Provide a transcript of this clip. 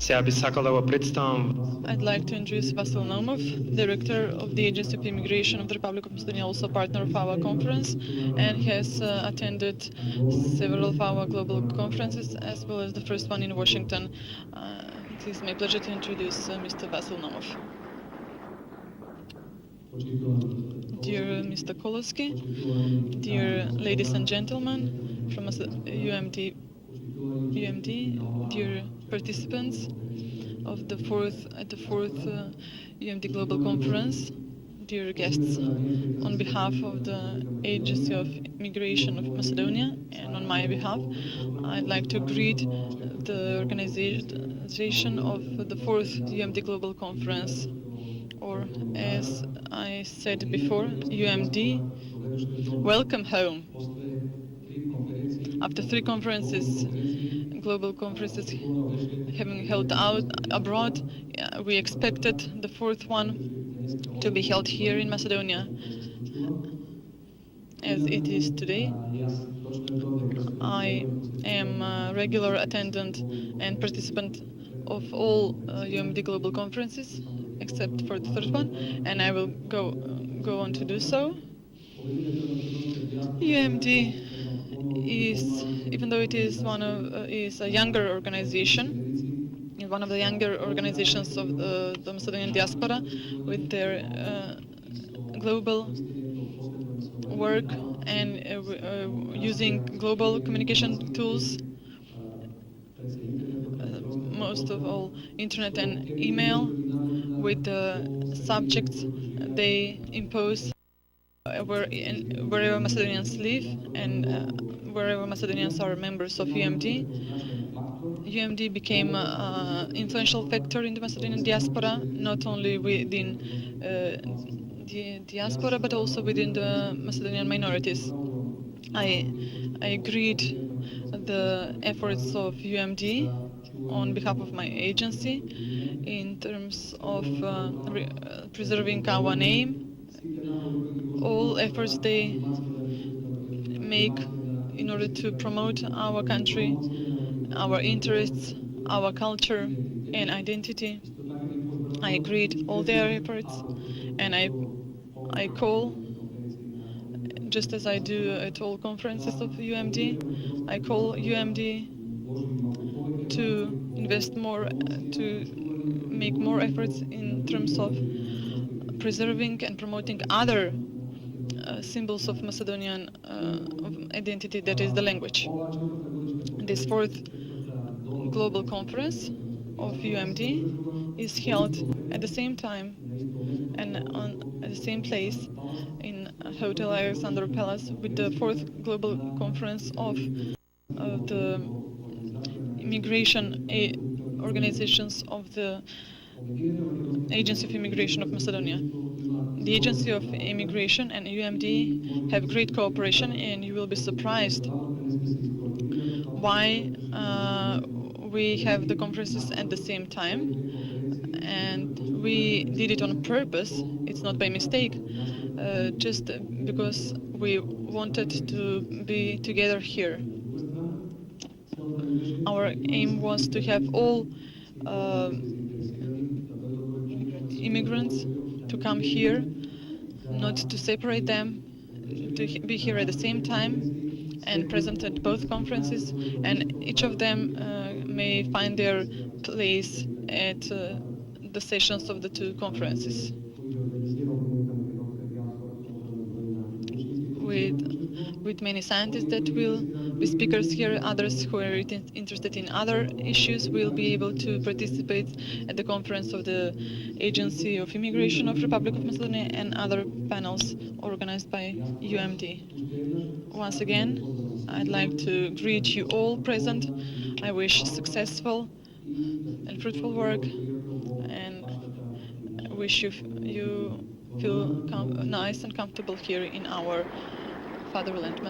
Сега би сакал да го представам. I'd like to introduce Vasil Naumov, Director of the Agency of Immigration of the Republic of Macedonia, also partner of our conference, and he has attended several of our global conferences, as well as the first one in Washington. It is my pleasure to introduce Mr. Vasil Naumov. Dear Mr. Kolosky, dear ladies and gentlemen from UMD, dear participants of the fourth UMD Global Conference, dear guests, on behalf of the Agency of Immigration of Macedonia and on my behalf, I'd like to greet the organization of the fourth UMD Global Conference, or as I said before, UMD, welcome home. After three conferences, global conferences having held out abroad, we expected the fourth one to be held here in Macedonia, as it is today. I am a regular attendant and participant of all UMD global conferences, except for the third one, and I will go on to do so. UMD is, even though it is is a younger organization, one of the younger organizations of the Macedonian diaspora, with their global work and using global communication tools, most of all internet and email, with the subjects they impose wherever Macedonians live and wherever Macedonians are members of UMD. UMD became an influential factor in the Macedonian diaspora, not only within the diaspora, but also within the Macedonian minorities. I greet the efforts of UMD on behalf of my agency in terms of preserving our name, all efforts they make in order to promote our country, our interests, our culture and identity. I greet all their efforts, and I call, just as I do at all conferences of UMD, I call UMD to invest more, to make more efforts in terms of preserving and promoting other symbols of Macedonian identity, that is the language. This fourth global conference of UMD is held at the same time and at the same place in Hotel Alexander Palace with the fourth global conference of the immigration organizations of the Agency of Immigration of Macedonia. The Agency of Immigration and UMD have great cooperation, and you will be surprised why we have the conferences at the same time, and we did it on purpose. It's not by mistake, just because we wanted to be together here. Our aim was to have all immigrants to come here, not to separate them, to be here at the same time and present at both conferences, and each of them may find their place at the sessions of the two conferences. With many scientists that will be speakers here, others who are interested in other issues will be able to participate at the conference of the Agency of Immigration of Republic of Macedonia and other panels organized by UMD. Once again, I'd like to greet you all present. I wish successful and fruitful work, and I wish you feel nice and comfortable here in our fatherland.